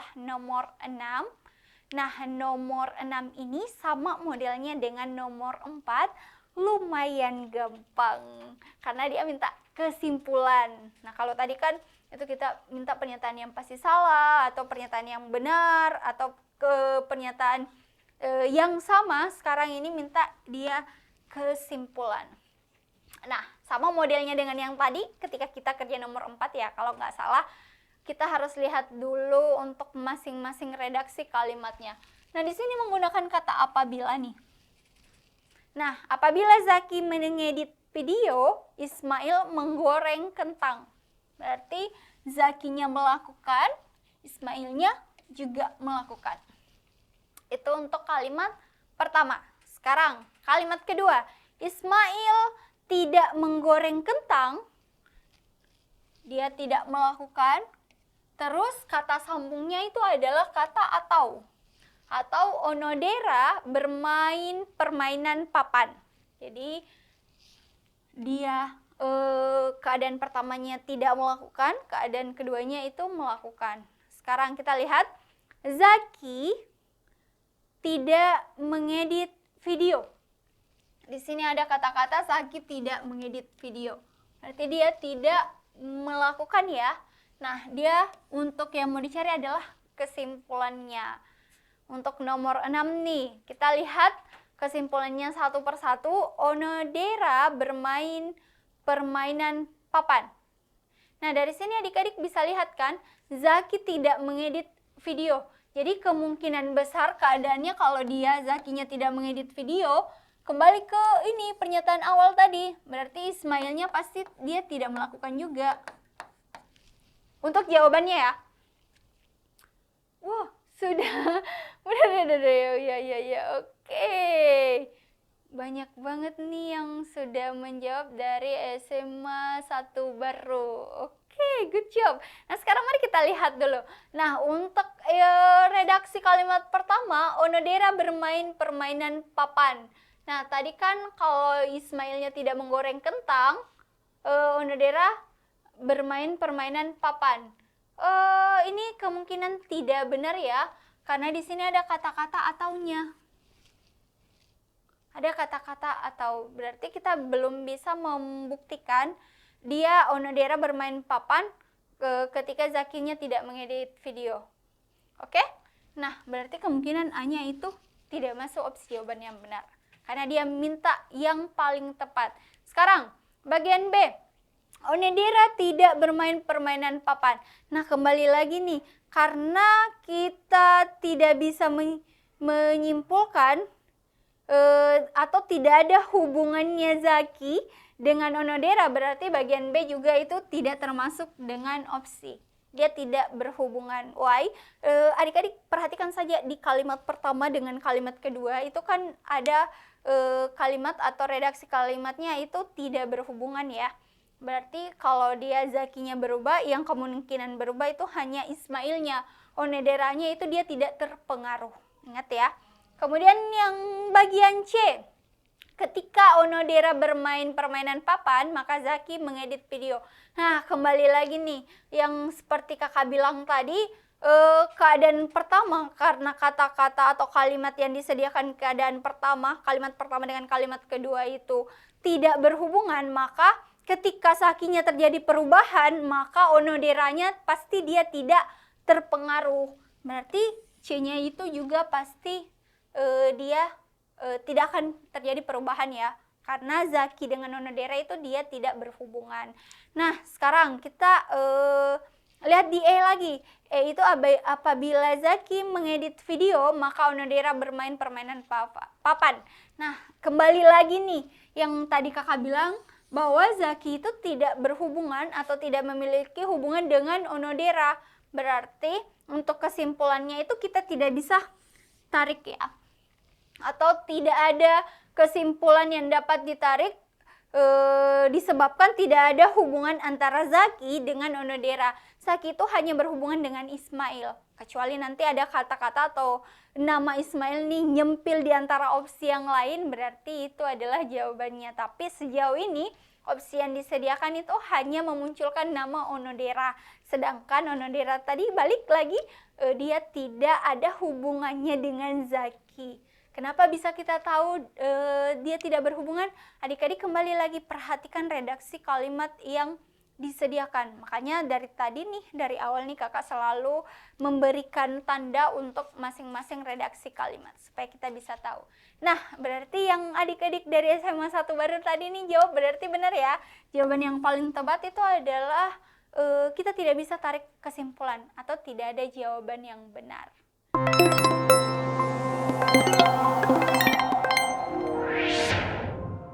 adalah nomor 6. Nah, nomor 6 ini sama modelnya dengan nomor 4, lumayan gampang. Karena dia minta kesimpulan. Nah, kalau tadi kan itu kita minta pernyataan yang pasti salah, atau pernyataan yang benar, atau pernyataan yang sama. Sekarang ini minta dia kesimpulan. Nah, sama modelnya dengan yang tadi ketika kita kerja nomor 4 ya, kalau nggak salah kita harus lihat dulu untuk masing-masing redaksi kalimatnya. Nah, di sini menggunakan kata apabila nih. Nah, apabila Zaki mengedit video, Ismail menggoreng kentang. Berarti Zakinya melakukan, Ismailnya juga melakukan. Itu untuk kalimat pertama. Sekarang, kalimat kedua. Ismail tidak menggoreng kentang, dia tidak melakukan. Terus kata sambungnya itu adalah kata atau. Atau Onodera bermain permainan papan. Jadi dia keadaan pertamanya tidak melakukan, keadaan keduanya itu melakukan. Sekarang kita lihat, Zaki tidak mengedit video. Di sini ada kata-kata Zaki tidak mengedit video. Berarti dia tidak melakukan ya. Nah, dia untuk yang mau dicari adalah kesimpulannya. Untuk nomor 6 nih, kita lihat kesimpulannya satu persatu. Onodera bermain permainan papan. Nah, dari sini adik-adik bisa lihat kan, Zaki tidak mengedit video. Jadi kemungkinan besar keadaannya kalau dia Zakinya tidak mengedit video, kembali ke ini pernyataan awal tadi. Berarti Ismailnya pasti dia tidak melakukan juga. Untuk jawabannya ya. Wah, sudah. Benar ya. Oke. Banyak banget nih yang sudah menjawab dari SMA 1 baru. Oke, good job. Nah, sekarang mari kita lihat dulu. Nah, untuk redaksi kalimat pertama, Onodera bermain permainan papan. Nah, tadi kan kalau Ismailnya tidak menggoreng kentang, Onodera bermain permainan papan. Ini kemungkinan tidak benar ya, karena di sini ada kata-kata ataunya. Ada kata-kata atau, berarti kita belum bisa membuktikan dia Onodera bermain papan ketika Zakinya tidak mengedit video. Oke? Nah, berarti kemungkinan A-nya itu tidak masuk opsi jawaban yang benar. Karena dia minta yang paling tepat. Sekarang, bagian B. Onodera tidak bermain permainan papan. Nah, kembali lagi nih. Karena kita tidak bisa menyimpulkan atau tidak ada hubungannya Zaki dengan Onodera, berarti bagian B juga itu tidak termasuk dengan opsi. Dia tidak berhubungan. Why? Adik-adik perhatikan saja di kalimat pertama dengan kalimat kedua itu kan ada kalimat atau redaksi kalimatnya itu tidak berhubungan ya. Berarti kalau dia Zakinya berubah, yang kemungkinan berubah itu hanya Ismailnya. Onoderanya itu dia tidak terpengaruh. Ingat ya. Kemudian yang bagian C. Ketika Onodera bermain permainan papan, maka Zaki mengedit video. Nah, kembali lagi nih. Yang seperti kakak bilang tadi, keadaan pertama, karena kata-kata atau kalimat yang disediakan keadaan pertama, kalimat pertama dengan kalimat kedua itu tidak berhubungan, maka ketika Zakinya terjadi perubahan, maka Onoderanya pasti dia tidak terpengaruh. Berarti C-nya itu juga pasti dia tidak akan terjadi perubahan ya. Karena Zaki dengan Onodera itu dia tidak berhubungan. Nah, sekarang kita lihat di E lagi. E itu apabila Zaki mengedit video, maka Onodera bermain permainan papan. Nah, kembali lagi nih, yang tadi kakak bilang, bahwa Zaki itu tidak berhubungan atau tidak memiliki hubungan dengan Onodera. Berarti untuk kesimpulannya itu kita tidak bisa tarik ya. Atau tidak ada kesimpulan yang dapat ditarik disebabkan tidak ada hubungan antara Zaki dengan Onodera. Zaki itu hanya berhubungan dengan Ismail. Kecuali nanti ada kata-kata atau nama Ismail nih nyempil di antara opsi yang lain, berarti itu adalah jawabannya. Tapi sejauh ini Opsi yang disediakan itu hanya memunculkan nama Onodera. Sedangkan Onodera tadi balik lagi, dia tidak ada hubungannya dengan Zaki. Kenapa bisa kita tahu dia tidak berhubungan? Adik-adik kembali lagi perhatikan redaksi kalimat yang disediakan. Makanya dari tadi nih, dari awal nih kakak selalu memberikan tanda untuk masing-masing redaksi kalimat supaya kita bisa tahu. Nah, berarti yang adik-adik dari SMA 1 baru tadi nih jawab berarti benar ya. Jawaban yang paling tepat itu adalah kita tidak bisa tarik kesimpulan atau tidak ada jawaban yang benar.